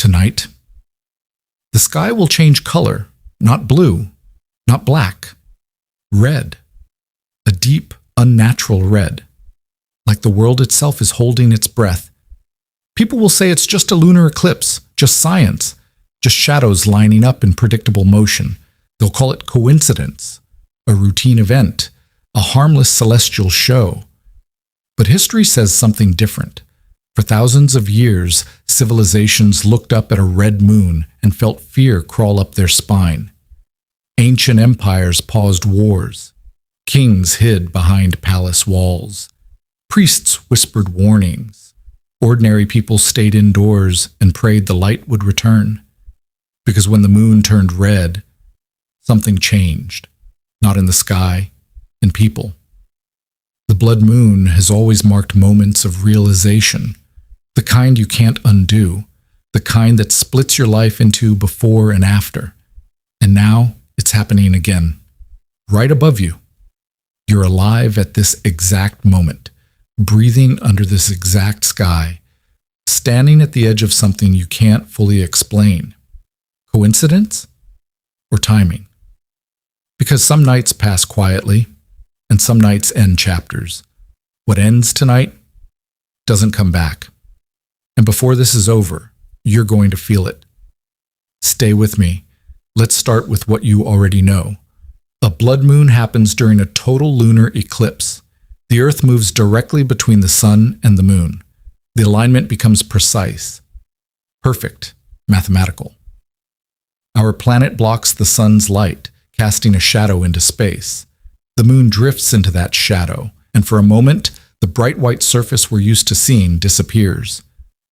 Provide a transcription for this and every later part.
tonight. The sky will change color, not blue, not black, red, a deep, unnatural red, like the world itself is holding its breath. People will say it's just a lunar eclipse, just science, just shadows lining up in predictable motion. They'll call it coincidence, a routine event, a harmless celestial show. But history says something different. For thousands of years, civilizations looked up at a red moon and felt fear crawl up their spine. Ancient empires paused wars. Kings hid behind palace walls. Priests whispered warnings. Ordinary people stayed indoors and prayed the light would return. Because when the moon turned red, something changed. Not in the sky, in people. The blood moon has always marked moments of realization, the kind you can't undo, the kind that splits your life into before and after. And now it's happening again, right above you. You're alive at this exact moment, breathing under this exact sky, standing at the edge of something you can't fully explain. Coincidence or timing? Because some nights pass quietly, and some nights end chapters. What ends tonight doesn't come back. And before this is over, you're going to feel it. Stay with me. Let's start with what you already know. A blood moon happens during a total lunar eclipse. The Earth moves directly between the sun and the moon. The alignment becomes precise, perfect, mathematical. Our planet blocks the sun's light, casting a shadow into space. The moon drifts into that shadow, and for a moment, the bright white surface we're used to seeing disappears.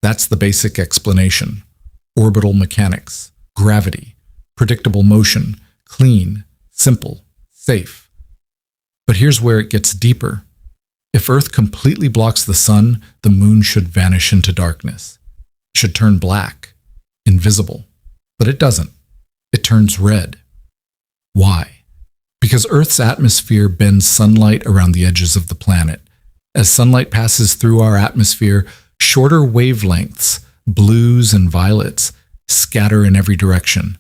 That's the basic explanation. Orbital mechanics, gravity, predictable motion, clean, simple, safe. But here's where it gets deeper. If Earth completely blocks the sun, the moon should vanish into darkness. It should turn black, invisible. But it doesn't. It turns red. Why? Because Earth's atmosphere bends sunlight around the edges of the planet. As sunlight passes through our atmosphere, shorter wavelengths, blues and violets, scatter in every direction.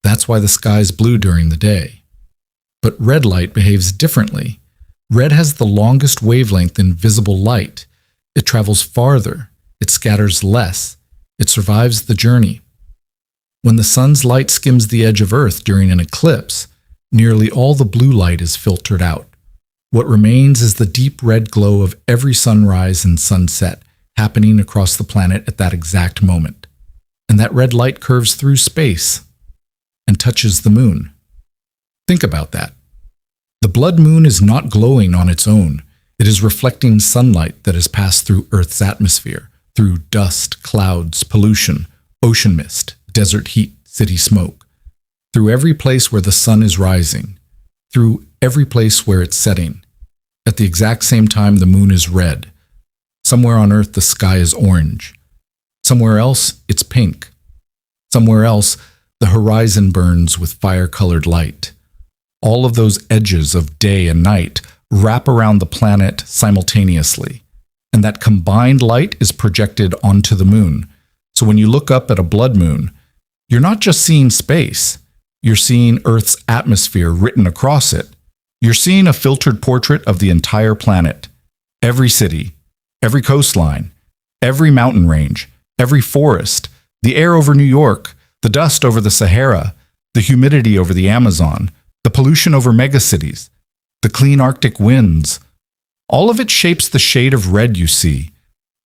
That's why the sky's blue during the day. But red light behaves differently. Red has the longest wavelength in visible light. It travels farther. It scatters less. It survives the journey. When the sun's light skims the edge of Earth during an eclipse, nearly all the blue light is filtered out. What remains is the deep red glow of every sunrise and sunset happening across the planet at that exact moment. And that red light curves through space and touches the moon. Think about that. The blood moon is not glowing on its own. It is reflecting sunlight that has passed through Earth's atmosphere, through dust, clouds, pollution, ocean mist, desert heat, city smoke. Through every place where the sun is rising, through every place where it's setting. At the exact same time, the moon is red. Somewhere on Earth, the sky is orange. Somewhere else, it's pink. Somewhere else, the horizon burns with fire-colored light. All of those edges of day and night wrap around the planet simultaneously, and that combined light is projected onto the moon. So when you look up at a blood moon, you're not just seeing space. You're seeing Earth's atmosphere written across it. You're seeing a filtered portrait of the entire planet. Every city, every coastline, every mountain range, every forest, the air over New York, the dust over the Sahara, the humidity over the Amazon, the pollution over megacities, the clean Arctic winds. All of it shapes the shade of red you see.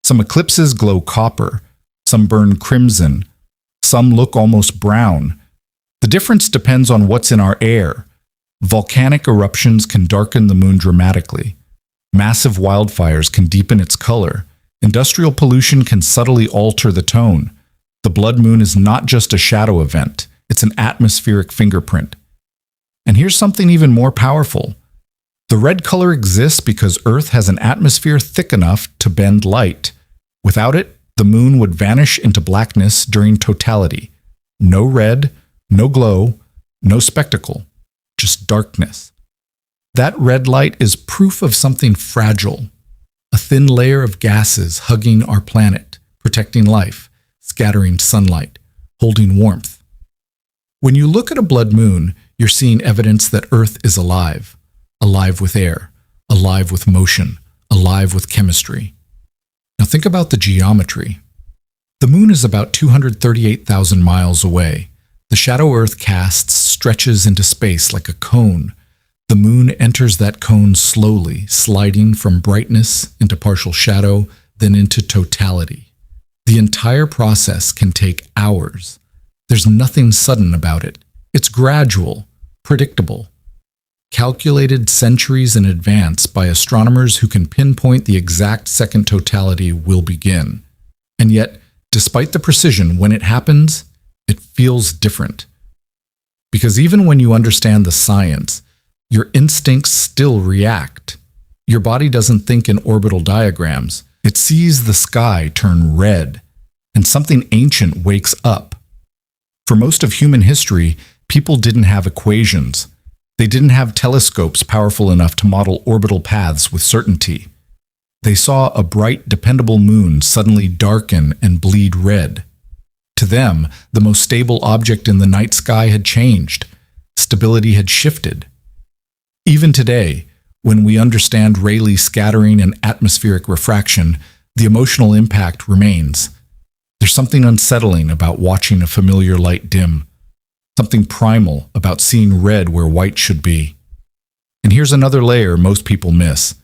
Some eclipses glow copper, some burn crimson, some look almost brown. The difference depends on what's in our air. Volcanic eruptions can darken the moon dramatically. Massive wildfires can deepen its color. Industrial pollution can subtly alter the tone. The blood moon is not just a shadow event. It's an atmospheric fingerprint. And here's something even more powerful. The red color exists because Earth has an atmosphere thick enough to bend light. Without it, the moon would vanish into blackness during totality. No red, no glow, no spectacle, just darkness. That red light is proof of something fragile, a thin layer of gases hugging our planet, protecting life, scattering sunlight, holding warmth. When you look at a blood moon, you're seeing evidence that Earth is alive, alive with air, alive with motion, alive with chemistry. Now think about the geometry. The moon is about 238,000 miles away. The shadow Earth casts stretches into space like a cone. The moon enters that cone slowly, sliding from brightness into partial shadow, then into totality. The entire process can take hours. There's nothing sudden about it. It's gradual, predictable, calculated centuries in advance by astronomers who can pinpoint the exact second totality will begin. And yet, despite the precision, when it happens, it feels different. Because even when you understand the science, your instincts still react. Your body doesn't think in orbital diagrams. It sees the sky turn red, and something ancient wakes up. For most of human history, people didn't have equations. They didn't have telescopes powerful enough to model orbital paths with certainty. They saw a bright, dependable moon suddenly darken and bleed red. To them, the most stable object in the night sky had changed. Stability had shifted. Even today, when we understand Rayleigh scattering and atmospheric refraction, the emotional impact remains. There's something unsettling about watching a familiar light dim, something primal about seeing red where white should be. And here's another layer most people miss.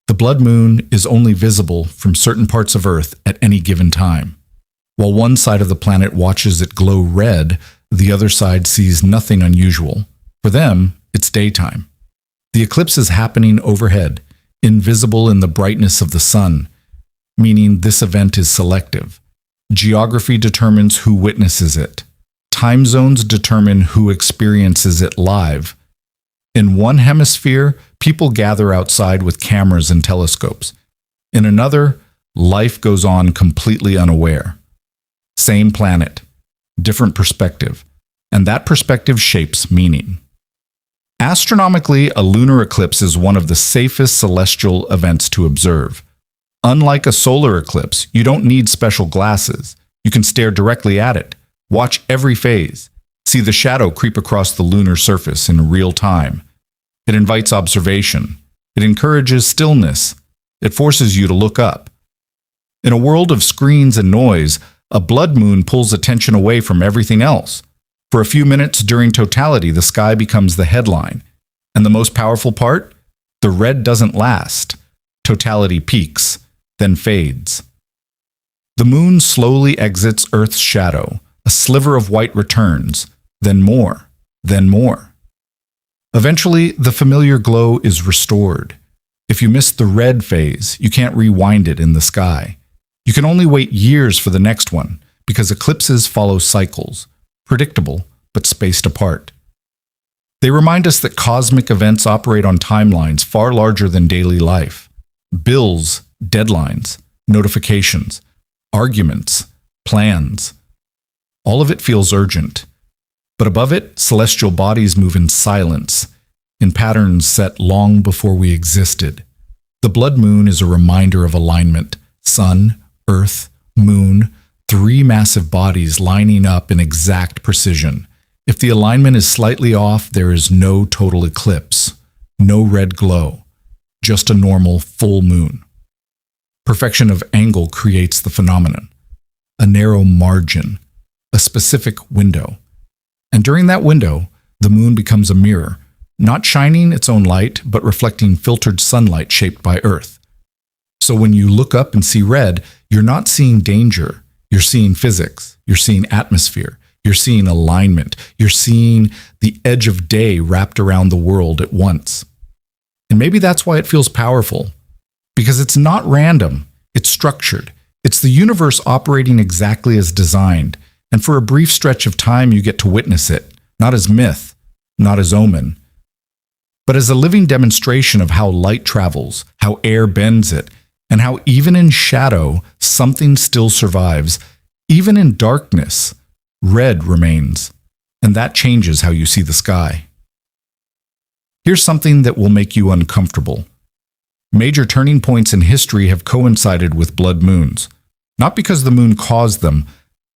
The blood moon is only visible from certain parts of Earth at any given time. While one side of the planet watches it glow red, the other side sees nothing unusual. For them, it's daytime. The eclipse is happening overhead, invisible in the brightness of the sun, meaning this event is selective. Geography determines who witnesses it. Time zones determine who experiences it live. In one hemisphere, people gather outside with cameras and telescopes. In another, life goes on completely unaware. Same planet, different perspective, and that perspective shapes meaning. Astronomically, a lunar eclipse is one of the safest celestial events to observe. Unlike a solar eclipse, you don't need special glasses. You can stare directly at it, watch every phase, see the shadow creep across the lunar surface in real time. It invites observation. It encourages stillness. It forces you to look up. In a world of screens and noise, a blood moon pulls attention away from everything else. For a few minutes during totality, the sky becomes the headline. And the most powerful part? The red doesn't last. Totality peaks, then fades. The moon slowly exits Earth's shadow. A sliver of white returns, then more, then more. Eventually, the familiar glow is restored. If you miss the red phase, you can't rewind it in the sky. You can only wait years for the next one, because eclipses follow cycles, predictable but spaced apart. They remind us that cosmic events operate on timelines far larger than daily life. Bills, deadlines, notifications, arguments, plans. All of it feels urgent. But above it, celestial bodies move in silence, in patterns set long before we existed. The blood moon is a reminder of alignment. Sun, Earth, moon, three massive bodies lining up in exact precision. If the alignment is slightly off, there is no total eclipse, no red glow, just a normal full moon. Perfection of angle creates the phenomenon, a narrow margin, a specific window. And during that window, the moon becomes a mirror, not shining its own light, but reflecting filtered sunlight shaped by Earth. So when you look up and see red, you're not seeing danger, you're seeing physics, you're seeing atmosphere, you're seeing alignment, you're seeing the edge of day wrapped around the world at once. And maybe that's why it feels powerful, because it's not random, it's structured. It's the universe operating exactly as designed, and for a brief stretch of time you get to witness it, not as myth, not as omen, but as a living demonstration of how light travels, how air bends it, and how even in shadow, something still survives. Even in darkness, red remains, and that changes how you see the sky. Here's something that will make you uncomfortable. Major turning points in history have coincided with blood moons, not because the moon caused them,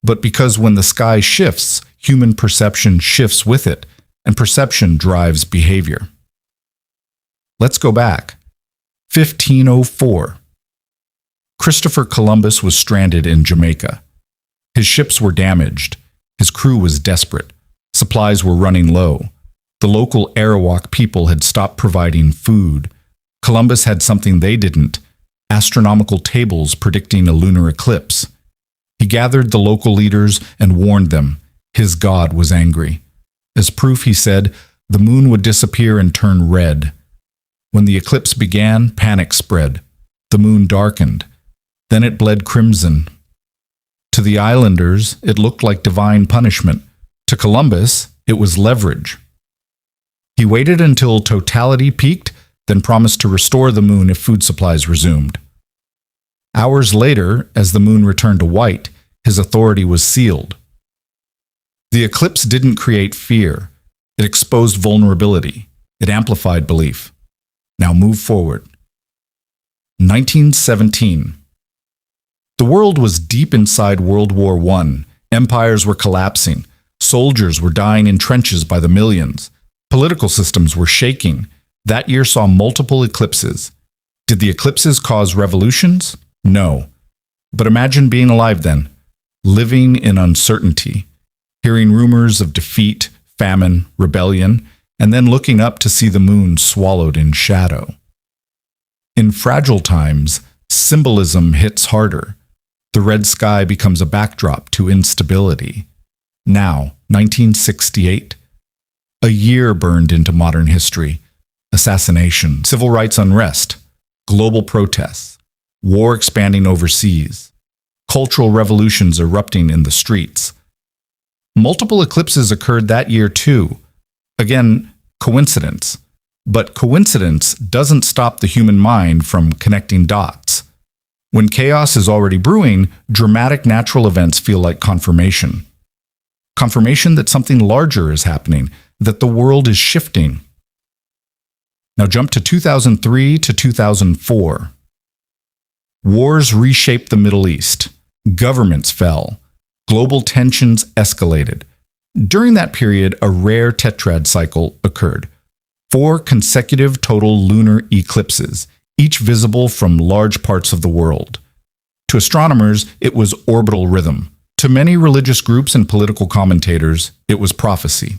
but because when the sky shifts, human perception shifts with it, and perception drives behavior. Let's go back. 1504. Christopher Columbus was stranded in Jamaica. His ships were damaged. His crew was desperate. Supplies were running low. The local Arawak people had stopped providing food. Columbus had something they didn't: astronomical tables predicting a lunar eclipse. He gathered the local leaders and warned them. His God was angry. As proof, he said, the moon would disappear and turn red. When the eclipse began, panic spread. The moon darkened. Then it bled crimson. To the islanders, it looked like divine punishment. To Columbus, it was leverage. He waited until totality peaked, then promised to restore the moon if food supplies resumed. Hours later, as the moon returned to white, his authority was sealed. The eclipse didn't create fear. It exposed vulnerability. It amplified belief. Now move forward. 1917. The world was deep inside World War I. Empires were collapsing. Soldiers were dying in trenches by the millions. Political systems were shaking. That year saw multiple eclipses. Did the eclipses cause revolutions? No. But imagine being alive then, living in uncertainty, hearing rumors of defeat, famine, rebellion, and then looking up to see the moon swallowed in shadow. In fragile times, symbolism hits harder. The red sky becomes a backdrop to instability. Now, 1968. A year burned into modern history. Assassination, civil rights unrest, global protests, war expanding overseas, cultural revolutions erupting in the streets. Multiple eclipses occurred that year too. Again, coincidence. But coincidence doesn't stop the human mind from connecting dots. When chaos is already brewing, dramatic natural events feel like confirmation. Confirmation that something larger is happening, that the world is shifting. Now jump to 2003 to 2004. Wars reshaped the Middle East. Governments fell. Global tensions escalated. During that period, a rare tetrad cycle occurred. 4 consecutive total lunar eclipses, each visible from large parts of the world. To astronomers, it was orbital rhythm. To many religious groups and political commentators, it was prophecy.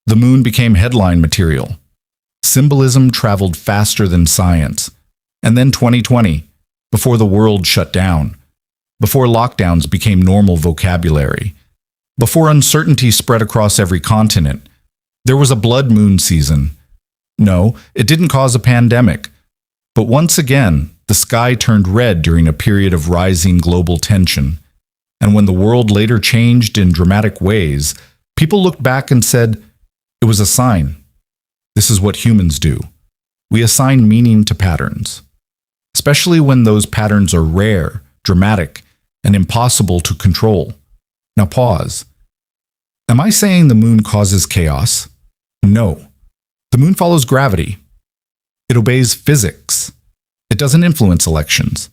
The moon became headline material. Symbolism traveled faster than science. And then 2020, before the world shut down, before lockdowns became normal vocabulary, before uncertainty spread across every continent, there was a blood moon season. No, it didn't cause a pandemic. But once again, the sky turned red during a period of rising global tension. And when the world later changed in dramatic ways, people looked back and said, it was a sign. This is what humans do. We assign meaning to patterns, especially when those patterns are rare, dramatic, and impossible to control. Now pause. Am I saying the moon causes chaos? No. The moon follows gravity. It obeys physics. It doesn't influence elections.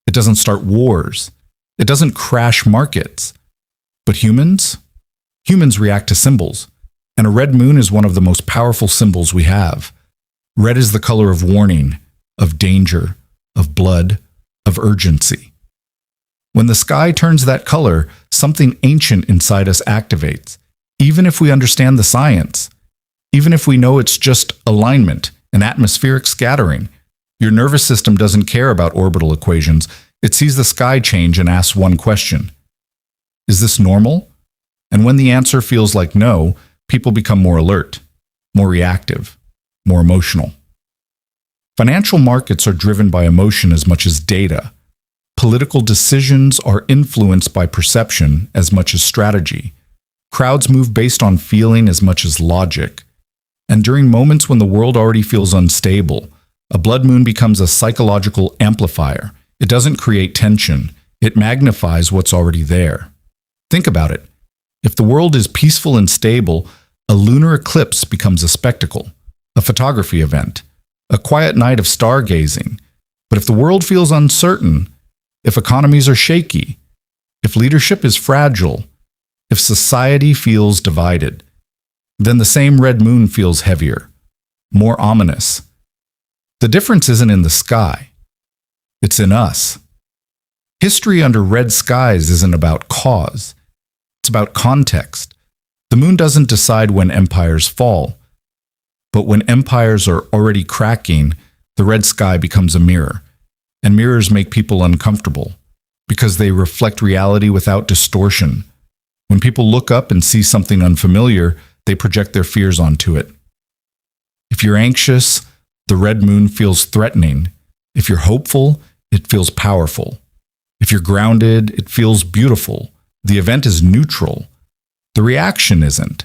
It doesn't start wars. It doesn't crash markets. But humans? Humans react to symbols. And a red moon is one of the most powerful symbols we have. Red is the color of warning, of danger, of blood, of urgency. When the sky turns that color, something ancient inside us activates, even if we understand the science. Even if we know it's just alignment, an atmospheric scattering. Your nervous system doesn't care about orbital equations. It sees the sky change and asks one question. Is this normal? And when the answer feels like no, people become more alert, more reactive, more emotional. Financial markets are driven by emotion as much as data. Political decisions are influenced by perception as much as strategy. Crowds move based on feeling as much as logic. And during moments when the world already feels unstable, a blood moon becomes a psychological amplifier. It doesn't create tension. It magnifies what's already there. Think about it. If the world is peaceful and stable, a lunar eclipse becomes a spectacle, a photography event, a quiet night of stargazing. But if the world feels uncertain, if economies are shaky, if leadership is fragile, if society feels divided, then the same red moon feels heavier, more ominous. The difference isn't in the sky. It's in us. History under red skies isn't about cause. It's about context. The moon doesn't decide when empires fall. But when empires are already cracking, the red sky becomes a mirror. And mirrors make people uncomfortable because they reflect reality without distortion. When people look up and see something unfamiliar, they project their fears onto it. If you're anxious, the red moon feels threatening. If you're hopeful, it feels powerful. If you're grounded, it feels beautiful. The event is neutral. The reaction isn't.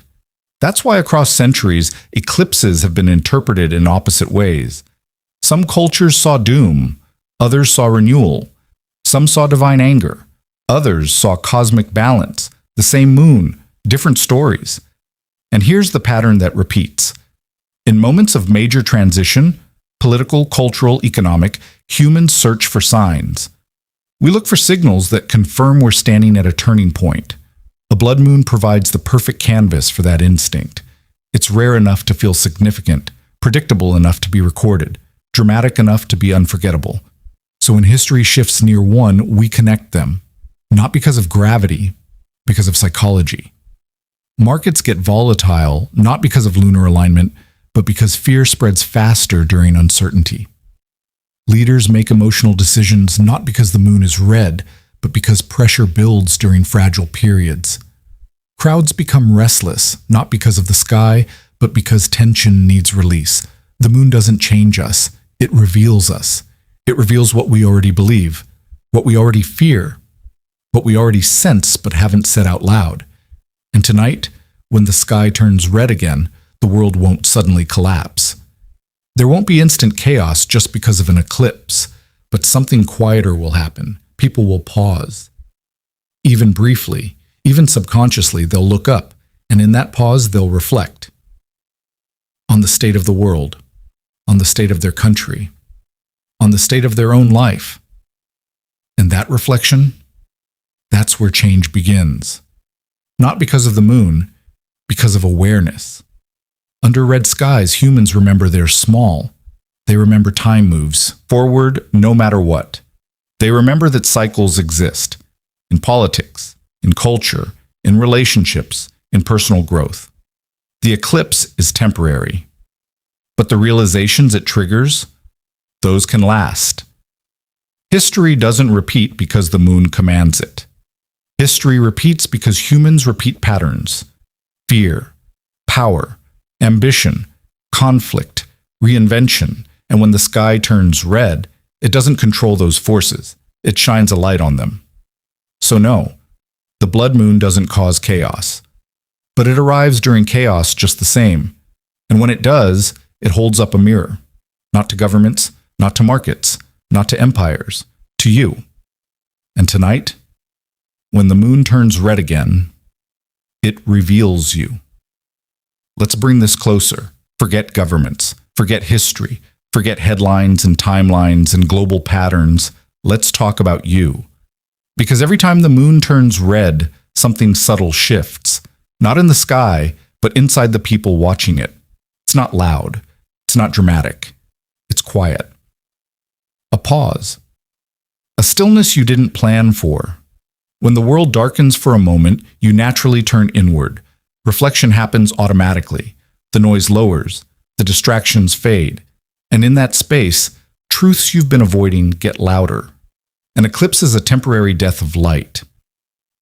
That's why across centuries, eclipses have been interpreted in opposite ways. Some cultures saw doom, others saw renewal. Some saw divine anger, others saw cosmic balance. The same moon, different stories. And here's the pattern that repeats. In moments of major transition, political, cultural, economic, humans search for signs. We look for signals that confirm we're standing at a turning point. A blood moon provides the perfect canvas for that instinct. It's rare enough to feel significant, predictable enough to be recorded, dramatic enough to be unforgettable. So when history shifts near one, we connect them, not because of gravity, because of psychology. Markets get volatile, not because of lunar alignment, but because fear spreads faster during uncertainty. Leaders make emotional decisions not because the moon is red, but because pressure builds during fragile periods. Crowds become restless, not because of the sky, but because tension needs release. The moon doesn't change us, it reveals us. It reveals what we already believe, what we already fear, what we already sense but haven't said out loud. And tonight, when the sky turns red again, the world won't suddenly collapse. There won't be instant chaos just because of an eclipse, but something quieter will happen. People will pause. Even briefly, even subconsciously, they'll look up, and in that pause, they'll reflect on the state of the world, on the state of their country, on the state of their own life. And that reflection, that's where change begins. Not because of the moon, because of awareness. Under red skies, humans remember they're small. They remember time moves forward no matter what. They remember that cycles exist in politics, in culture, in relationships, in personal growth. The eclipse is temporary, but the realizations it triggers, those can last. History doesn't repeat because the moon commands it. History repeats because humans repeat patterns: fear, power, ambition, conflict, reinvention. And when the sky turns red, it doesn't control those forces. It shines a light on them. So no, the blood moon doesn't cause chaos. But it arrives during chaos just the same. And when it does, it holds up a mirror. Not to governments, not to markets, not to empires, to you. And tonight, when the moon turns red again, it reveals you. Let's bring this closer. Forget governments, forget history, forget headlines and timelines and global patterns. Let's talk about you. Because every time the moon turns red, something subtle shifts. Not in the sky, but inside the people watching it. It's not loud. It's not dramatic. It's quiet. A pause. A stillness you didn't plan for. When the world darkens for a moment, you naturally turn inward. Reflection happens automatically. The noise lowers. The distractions fade. And in that space, truths you've been avoiding get louder. An eclipse is a temporary death of light.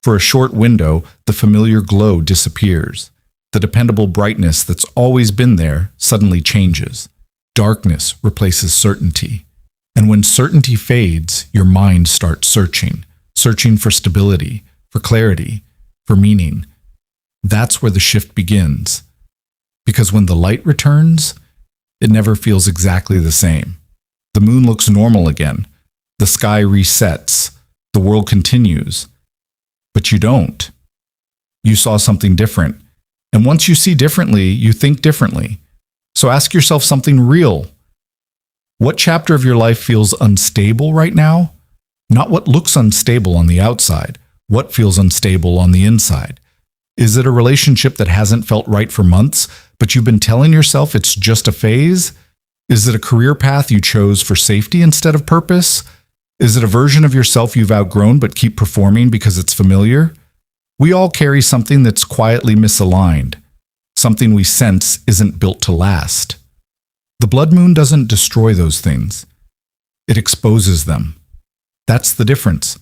For a short window, the familiar glow disappears. The dependable brightness that's always been there suddenly changes. Darkness replaces certainty. And when certainty fades, your mind starts searching for stability, for clarity, for meaning. That's where the shift begins. Because when the light returns, it never feels exactly the same. The moon looks normal again. The sky resets. The world continues. But you don't. You saw something different. And once you see differently, you think differently. So ask yourself something real. What chapter of your life feels unstable right now? Not what looks unstable on the outside. What feels unstable on the inside? Is it a relationship that hasn't felt right for months, but you've been telling yourself it's just a phase? Is it a career path you chose for safety instead of purpose? Is it a version of yourself you've outgrown but keep performing because it's familiar? We all carry something that's quietly misaligned, something we sense isn't built to last. The blood moon doesn't destroy those things. It exposes them. That's the difference.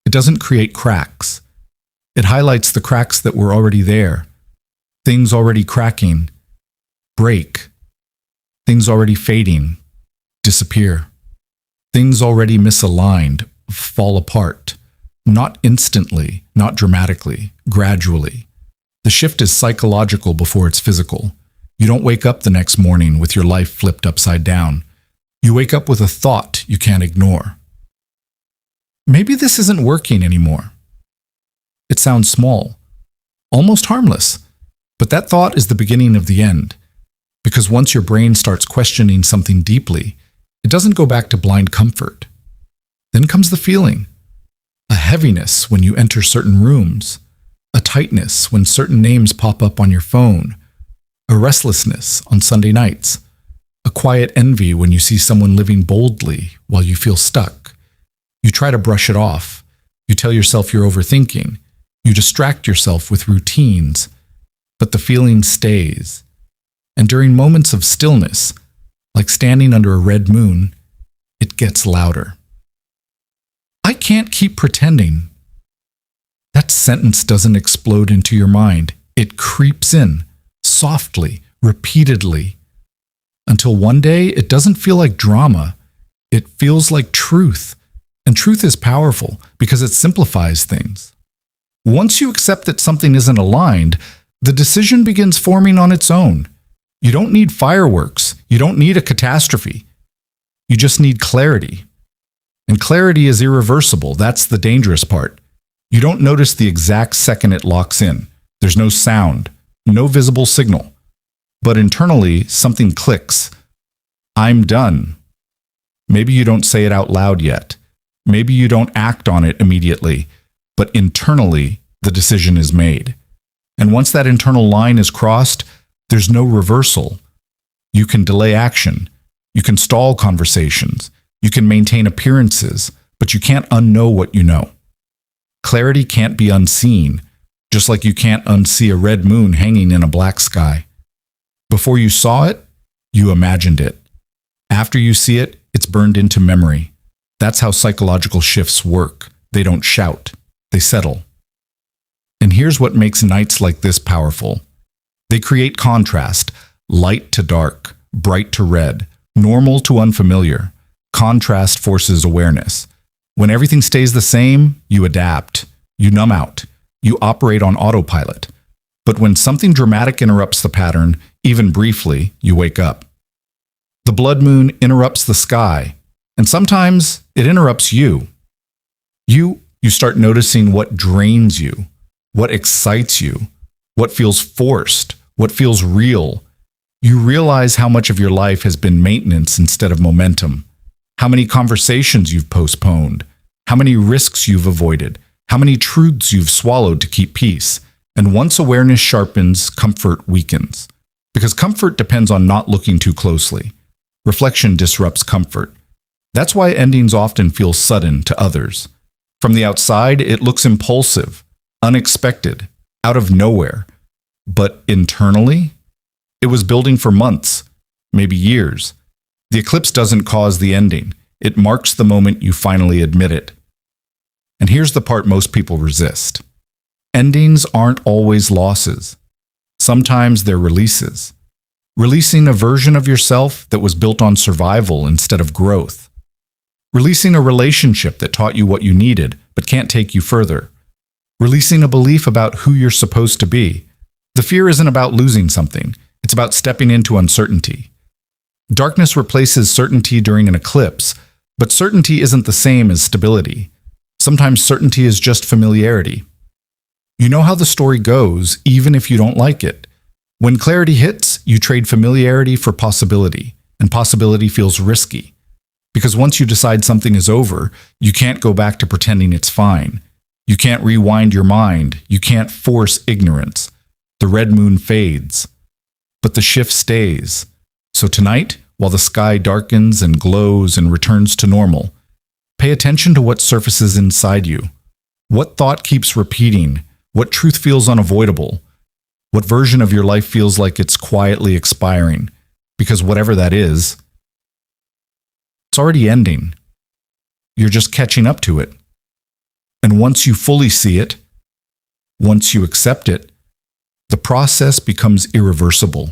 It doesn't create cracks. It highlights the cracks that were already there. Things already cracking, break. Things already fading, disappear. Things already misaligned, fall apart. Not instantly, not dramatically, gradually. The shift is psychological before it's physical. You don't wake up the next morning with your life flipped upside down. You wake up with a thought you can't ignore. Maybe this isn't working anymore. It sounds small, almost harmless, but that thought is the beginning of the end. Because once your brain starts questioning something deeply, it doesn't go back to blind comfort. Then comes the feeling. A heaviness when you enter certain rooms. A tightness when certain names pop up on your phone. A restlessness on Sunday nights. A quiet envy when you see someone living boldly while you feel stuck. You try to brush it off. You tell yourself you're overthinking. You distract yourself with routines. But the feeling stays. And during moments of stillness, like standing under a red moon, it gets louder. I can't keep pretending. That sentence doesn't explode into your mind. It creeps in, softly, repeatedly, until one day it doesn't feel like drama. It feels like truth. And truth is powerful because it simplifies things. Once you accept that something isn't aligned, the decision begins forming on its own. You don't need fireworks. You don't need a catastrophe. You just need clarity. And clarity is irreversible. That's the dangerous part. You don't notice the exact second it locks in. There's no sound, no visible signal. But internally, something clicks. I'm done. Maybe you don't say it out loud yet. Maybe you don't act on it immediately. But internally, the decision is made. And once that internal line is crossed, there's no reversal. You can delay action. You can stall conversations. You can maintain appearances, but you can't unknow what you know. Clarity can't be unseen, just like you can't unsee a red moon hanging in a black sky. Before you saw it, you imagined it. After you see it, it's burned into memory. That's how psychological shifts work. They don't shout. They settle. And here's what makes nights like this powerful. They create contrast, light to dark, bright to red, normal to unfamiliar. Contrast forces awareness. When everything stays the same, you adapt, you numb out, you operate on autopilot. But when something dramatic interrupts the pattern, even briefly, you wake up. The blood moon interrupts the sky, and sometimes it interrupts you. You start noticing what drains you, what excites you, what feels forced, what feels real. You realize how much of your life has been maintenance instead of momentum, how many conversations you've postponed, how many risks you've avoided, how many truths you've swallowed to keep peace. And once awareness sharpens, comfort weakens. Because comfort depends on not looking too closely. Reflection disrupts comfort. That's why endings often feel sudden to others. From the outside, it looks impulsive, unexpected, out of nowhere. But internally, it was building for months, maybe years. The eclipse doesn't cause the ending. It marks the moment you finally admit it. And here's the part most people resist. Endings aren't always losses. Sometimes they're releases. Releasing a version of yourself that was built on survival instead of growth. Releasing a relationship that taught you what you needed but can't take you further. Releasing a belief about who you're supposed to be. The fear isn't about losing something. It's about stepping into uncertainty. Darkness replaces certainty during an eclipse, but certainty isn't the same as stability. Sometimes certainty is just familiarity. You know how the story goes, even if you don't like it. When clarity hits, you trade familiarity for possibility, and possibility feels risky. Because once you decide something is over, you can't go back to pretending it's fine. You can't rewind your mind. You can't force ignorance. The red moon fades, but the shift stays. So tonight, while the sky darkens and glows and returns to normal, pay attention to what surfaces inside you. What thought keeps repeating? What truth feels unavoidable? What version of your life feels like it's quietly expiring? Because whatever that is, it's already ending. You're just catching up to it. And once you fully see it, once you accept it, the process becomes irreversible.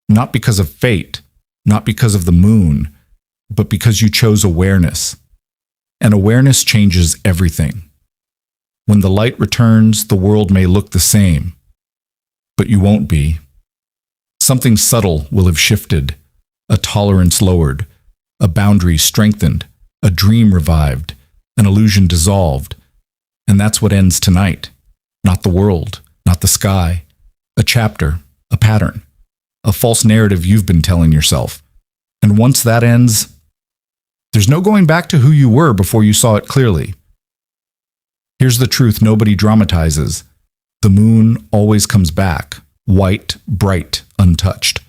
Not because of fate, not because of the moon, but because you chose awareness. And awareness changes everything. When the light returns, the world may look the same, but you won't be. Something subtle will have shifted, a tolerance lowered, a boundary strengthened, a dream revived, an illusion dissolved. And that's what ends tonight. Not the world, not the sky, a chapter, a pattern, a false narrative you've been telling yourself. And once that ends, there's no going back to who you were before you saw it clearly. Here's the truth nobody dramatizes. The moon always comes back, white, bright, untouched.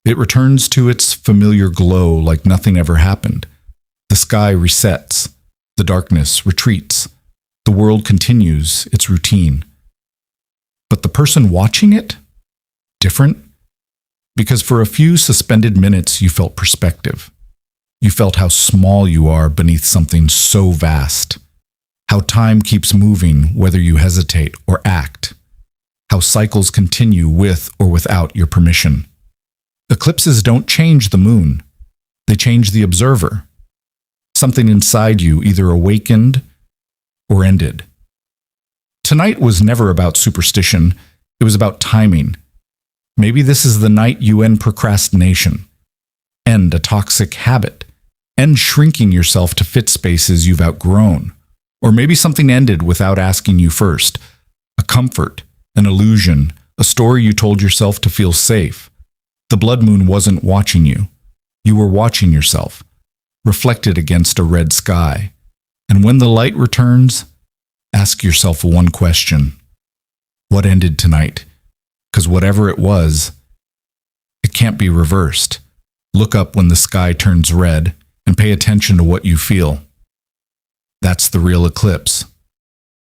It returns to its familiar glow like nothing ever happened. The sky resets. The darkness retreats. The world continues its routine. But the person watching it? Different? Because for a few suspended minutes you felt perspective. You felt how small you are beneath something so vast. How time keeps moving whether you hesitate or act. How cycles continue with or without your permission. Eclipses don't change the moon. They change the observer. Something inside you either awakened or ended. Tonight was never about superstition. It was about timing. Maybe this is the night you end procrastination, end a toxic habit, end shrinking yourself to fit spaces you've outgrown. Or maybe something ended without asking you first. A comfort, an illusion, a story you told yourself to feel safe. The blood moon wasn't watching you. You were watching yourself, reflected against a red sky. And when the light returns, ask yourself one question. What ended tonight? Because whatever it was, it can't be reversed. Look up when the sky turns red and pay attention to what you feel. That's the real eclipse.